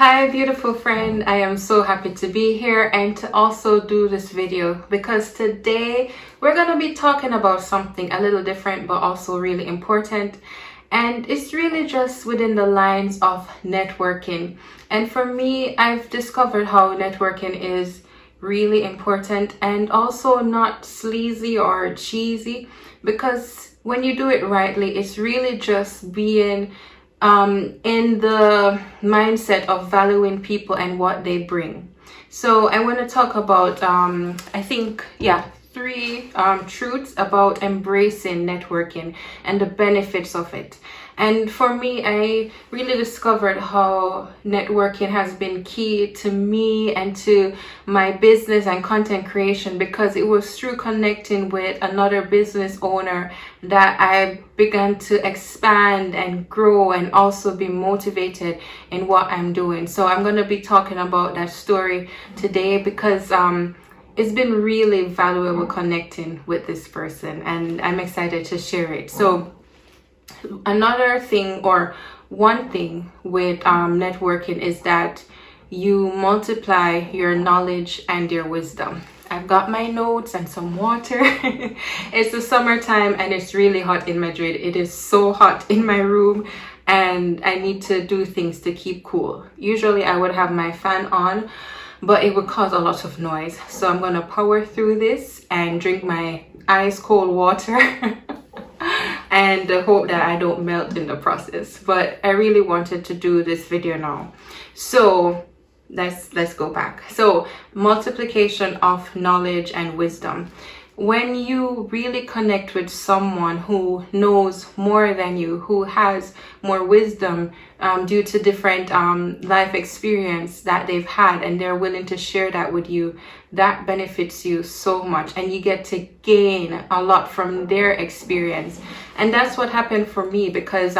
Hi, beautiful friend. I am so happy to be here and to also do this video because today we're going to be talking about something a little different but also really important. And it's really just within the lines of networking. And for me, I've discovered how networking is really important and also not sleazy or cheesy, because when you do it rightly, it's really just being in the mindset of valuing people and what they bring. So I want to talk about three truths about embracing networking and the benefits of it. And for me, I really discovered how networking has been key to me and to my business and content creation, because it was through connecting with another business owner that I began to expand and grow and also be motivated in what I'm doing. So I'm going to be talking about that story today because it's been really valuable connecting with this person, and I'm excited to share it. So another thing, or one thing with networking, is that you multiply your knowledge and your wisdom. I've got my notes and some water. It's the summertime and it's really hot in Madrid. It is so hot in my room and I need to do things to keep cool. Usually I would have my fan on, but it would cause a lot of noise. So I'm going to power through this and drink my ice cold water and hope that I don't melt in the process. But I really wanted to do this video now. So let's go back. So multiplication of knowledge and wisdom. When you really connect with someone who knows more than you, who has more wisdom due to different life experience that they've had, and they're willing to share that with you, that benefits you so much, and you get to gain a lot from their experience. And that's what happened for me, because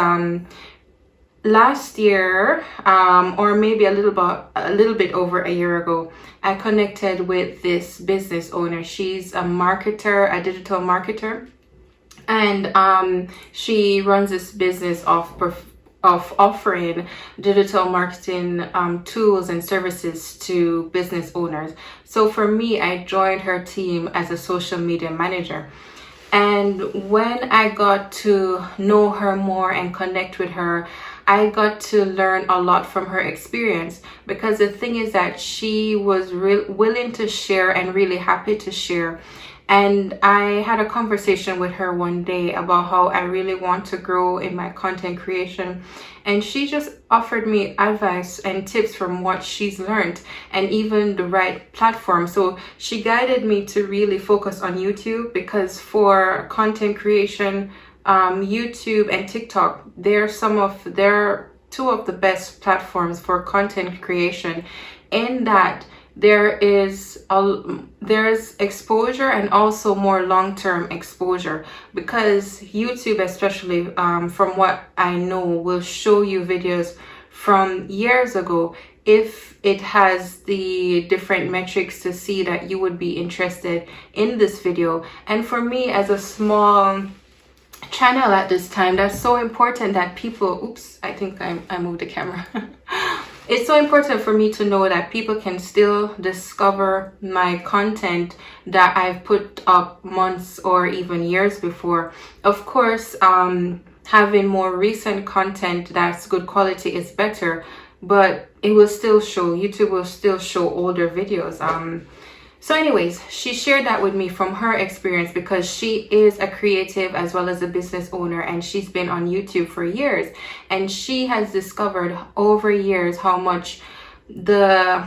last year, or maybe a little bit over a year ago, I connected with this business owner. She's a marketer, a digital marketer, and she runs this business of offering digital marketing tools and services to business owners. So for me, I joined her team as a social media manager. And when I got to know her more and connect with her, I got to learn a lot from her experience, because the thing is that she was willing to share and really happy to share. And I had a conversation with her one day about how I really want to grow in my content creation. And she just offered me advice and tips from what she's learned, and even the right platform. So she guided me to really focus on YouTube, because for content creation, YouTube and TikTok, they're two of the best platforms for content creation, in that there's exposure and also more long-term exposure, because YouTube, especially from what I know, will show you videos from years ago if it has the different metrics to see that you would be interested in this video. And for me, as a small channel at this time, that's so important that people I think I moved the camera. It's so important for me to know that people can still discover my content that I've put up months or even years before. Of course, having more recent content that's good quality is better, but it will still show, YouTube will still show older videos. So anyways, she shared that with me from her experience, because she is a creative as well as a business owner, and she's been on YouTube for years, and she has discovered over years how much the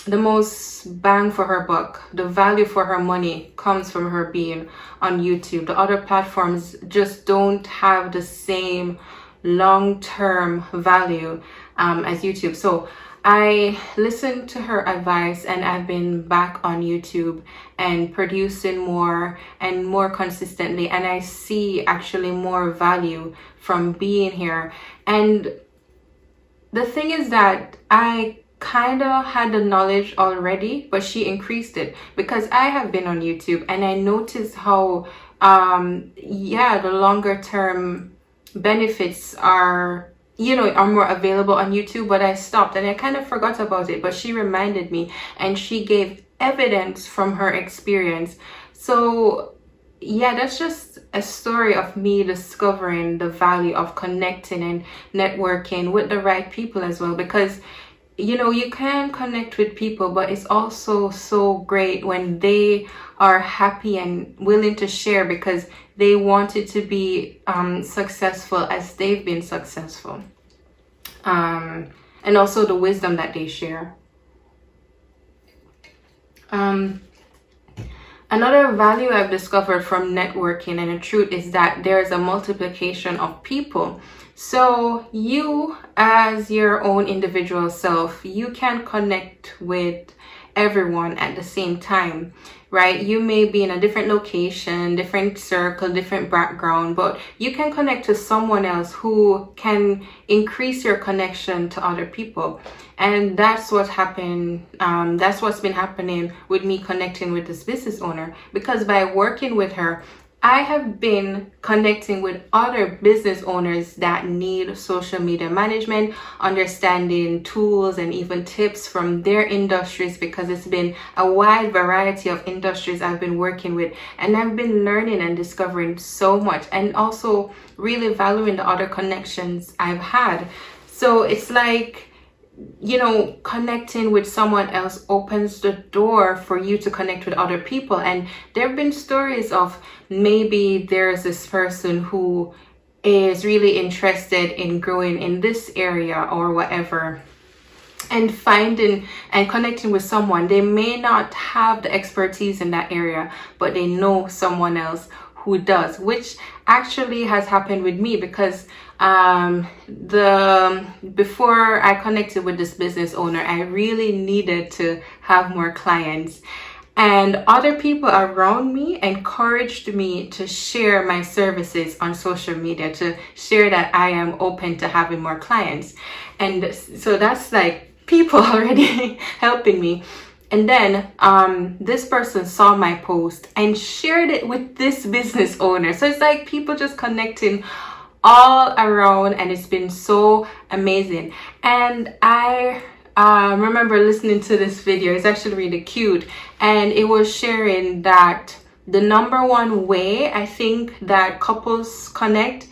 most bang for her buck, the value for her money, comes from her being on YouTube. The other platforms just don't have the same long-term value as YouTube. So I listened to her advice, and I've been back on YouTube and producing more and more consistently, and I see actually more value from being here. And the thing is that I kind of had the knowledge already, but she increased it, because I have been on YouTube and I noticed how the longer term benefits are are more available on YouTube, but I stopped and I kind of forgot about it. But she reminded me, and she gave evidence from her experience. So yeah, that's just a story of me discovering the value of connecting and networking with the right people as well, because you can connect with people, but it's also so great when they are happy and willing to share because they wanted to be successful as they've been successful. And also the wisdom that they share. Another value I've discovered from networking and the truth is that there's a multiplication of people. So you, as your own individual self, you can connect with everyone at the same time, right? You may be in a different location, different circle, different background, but you can connect to someone else who can increase your connection to other people. And that's what happened. That's what's been happening with me connecting with this business owner, because by working with her, I have been connecting with other business owners that need social media management, understanding tools and even tips from their industries, because it's been a wide variety of industries I've been working with, and I've been learning and discovering so much, and also really valuing the other connections I've had. So it's like, connecting with someone else opens the door for you to connect with other people. And there have been stories of maybe there's this person who is really interested in growing in this area or whatever, and finding and connecting with someone. They may not have the expertise in that area, but they know someone else who does, which actually has happened with me, because before I connected with this business owner, I really needed to have more clients, and other people around me encouraged me to share my services on social media, to share that I am open to having more clients. And so that's like people already helping me. And then this person saw my post and shared it with this business owner. So it's like people just connecting all around, and it's been so amazing. And I remember listening to this video. It's actually really cute, and it was sharing that the number one way I think that couples connect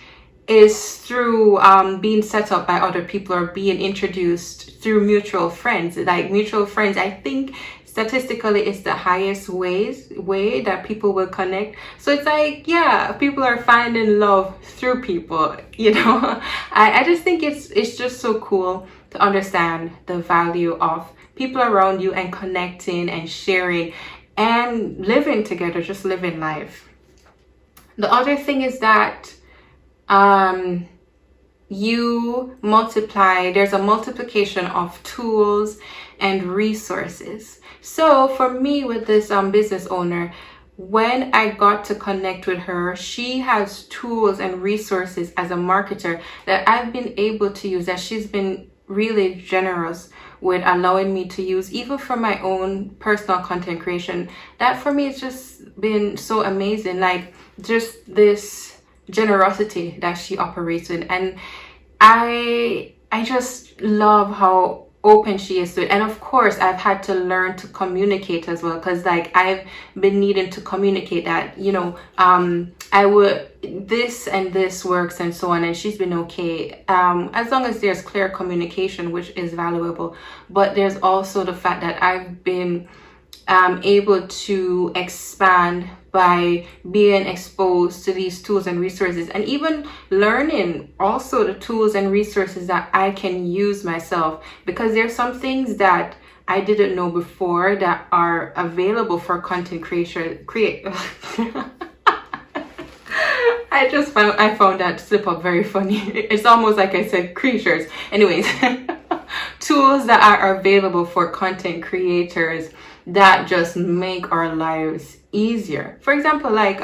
is through being set up by other people or being introduced through mutual friends. Like mutual friends, I think statistically is the highest way that people will connect. So it's like, yeah, people are finding love through people, I just think it's just so cool to understand the value of people around you and connecting and sharing and living together, just living life. The other thing is that there's a multiplication of tools and resources. So for me, with this business owner, when I got to connect with her, she has tools and resources as a marketer that I've been able to use, that she's been really generous with allowing me to use, even for my own personal content creation. That for me has just been so amazing, like just this generosity that she operates with. And I just love how open she is to it. And of course, I've had to learn to communicate as well, because like I've been needing to communicate that, I would, this and this works and so on, and she's been okay, as long as there's clear communication, which is valuable. But there's also the fact that I've been able to expand by being exposed to these tools and resources, and even learning also the tools and resources that I can use myself, because there's some things that I didn't know before that are available for content creation. I found that slip up very funny. It's almost like I said creatures. Anyways, tools that are available for content creators that just make our lives easier. For example, like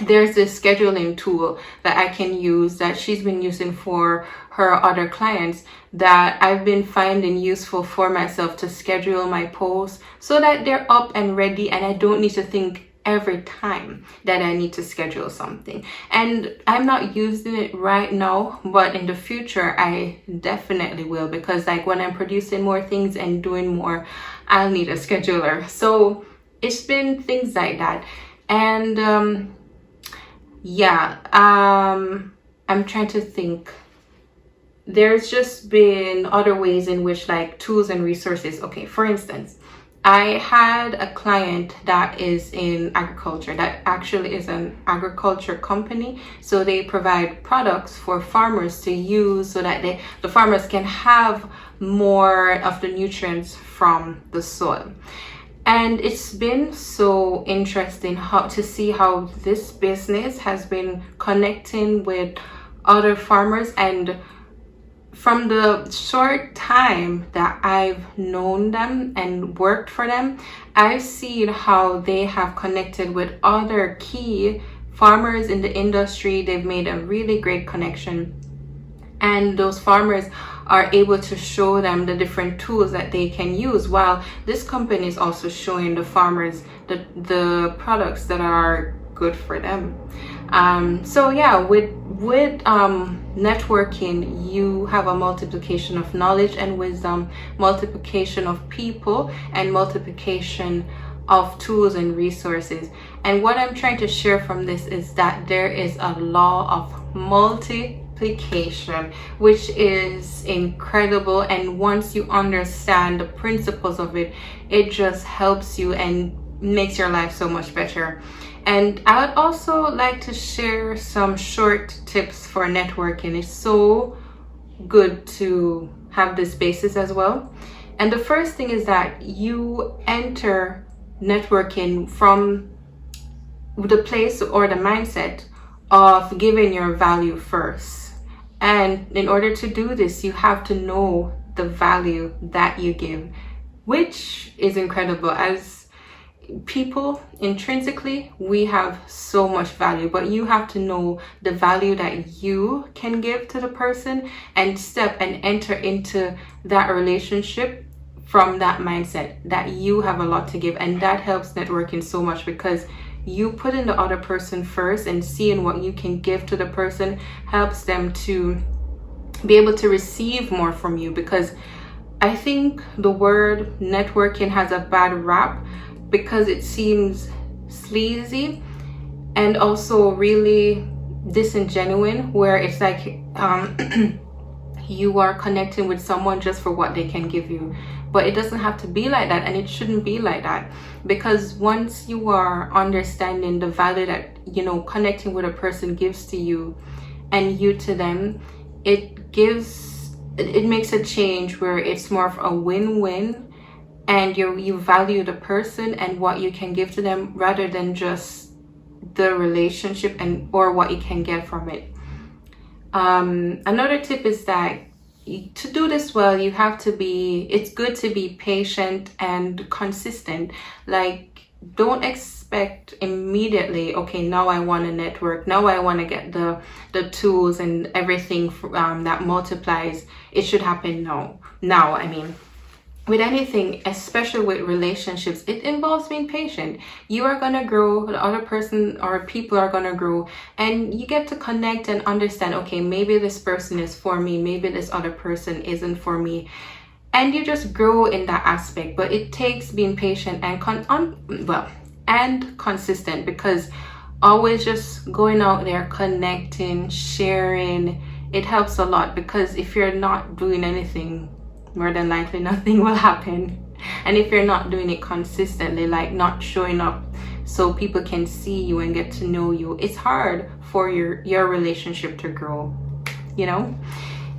there's this scheduling tool that I can use that she's been using for her other clients, that I've been finding useful for myself to schedule my posts so that they're up and ready, and I don't need to think every time that I need to schedule something. And I'm not using it right now, but in the future I definitely will, because like when I'm producing more things and doing more, I'll need a scheduler. So it's been things like that. And I'm trying to think. There's just been other ways in which like tools and resources. Okay, for instance, I had a client that is in agriculture, that actually is an agriculture company. So they provide products for farmers to use so that the farmers can have more of the nutrients from the soil. And it's been so interesting to see how this business has been connecting with other farmers. And from the short time that I've known them and worked for them, I've seen how they have connected with other key farmers in the industry. They've made a really great connection. And those farmers are able to show them the different tools that they can use, while this company is also showing the farmers the products that are good for them. So yeah, with networking, you have a multiplication of knowledge and wisdom, multiplication of people, and multiplication of tools and resources. And what I'm trying to share from this is that there is a law of multiplication, which is incredible. And once you understand the principles of it, it just helps you and makes your life so much better. And I would also like to share some short tips for networking. It's so good to have this basis as well. And the first thing is that you enter networking from the place or the mindset of giving your value first. And in order to do this, you have to know the value that you give, which is incredible. As people, intrinsically, we have so much value, but you have to know the value that you can give to the person and step and enter into that relationship from that mindset that you have a lot to give. And that helps networking so much, because you putting the other person first and seeing what you can give to the person helps them to be able to receive more from you. Because I think the word networking has a bad rap because it seems sleazy and also really disingenuine, where it's like you are connecting with someone just for what they can give you. But it doesn't have to be like that, and it shouldn't be like that, because once you are understanding the value that, you know, connecting with a person gives to you and you to them, it makes a change where it's more of a win-win, and you value the person and what you can give to them rather than just the relationship and or what you can get from it. Another tip is that to do this well, you have to it's good to be patient and consistent. Like, don't expect immediately, okay, now I want to network, now I want to get the tools and everything that multiplies. It should happen now. I mean, with anything, especially with relationships, it involves being patient. You are gonna grow, the other person or people are gonna grow, and you get to connect and understand, okay, maybe this person is for me, maybe this other person isn't for me, and you just grow in that aspect. But it takes being patient and consistent, because always just going out there, connecting, sharing, it helps a lot. Because if you're not doing anything, more than likely nothing will happen. And if you're not doing it consistently, like not showing up so people can see you and get to know you, it's hard for your relationship to grow, you know.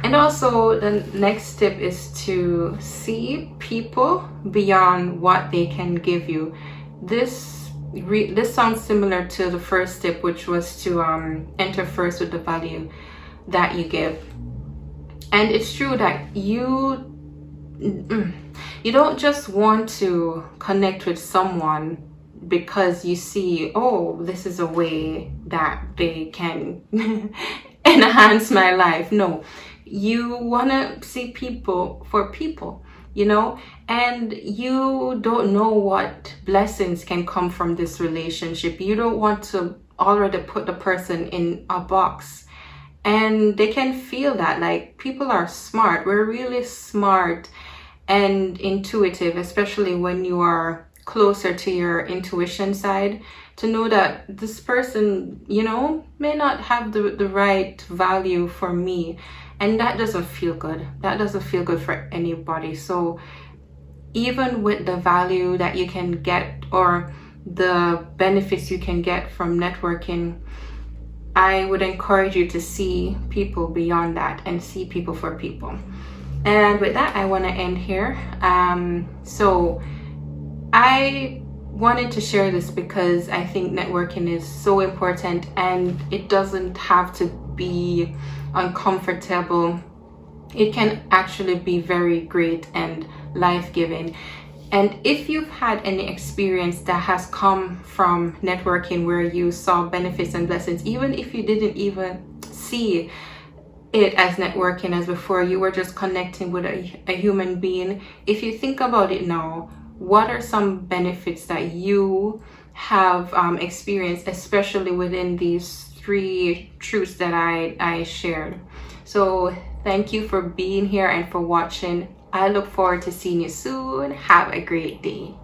And also the next tip is to see people beyond what they can give you. This sounds similar to the first tip, which was to enter first with the value that you give. And it's true that you don't just want to connect with someone because you see, oh, this is a way that they can enhance my life. No, you want to see people for people, and you don't know what blessings can come from this relationship. You don't want to already put the person in a box, and they can feel that. Like, people are smart. We're really smart and intuitive, especially when you are closer to your intuition side, to know that this person, may not have the right value for me. And that doesn't feel good. That doesn't feel good for anybody. So even with the value that you can get, or the benefits you can get from networking, I would encourage you to see people beyond that and see people for people. And with that, I want to end here. So I wanted to share this because I think networking is so important, and it doesn't have to be uncomfortable. It can actually be very great and life-giving. And if you've had any experience that has come from networking where you saw benefits and blessings, even if you didn't even see it as networking as before, you were just connecting with a human being, if you think about it now, what are some benefits that you have experienced, especially within these 3 truths that I shared? So thank you for being here and for watching. I look forward to seeing you soon. Have a great day.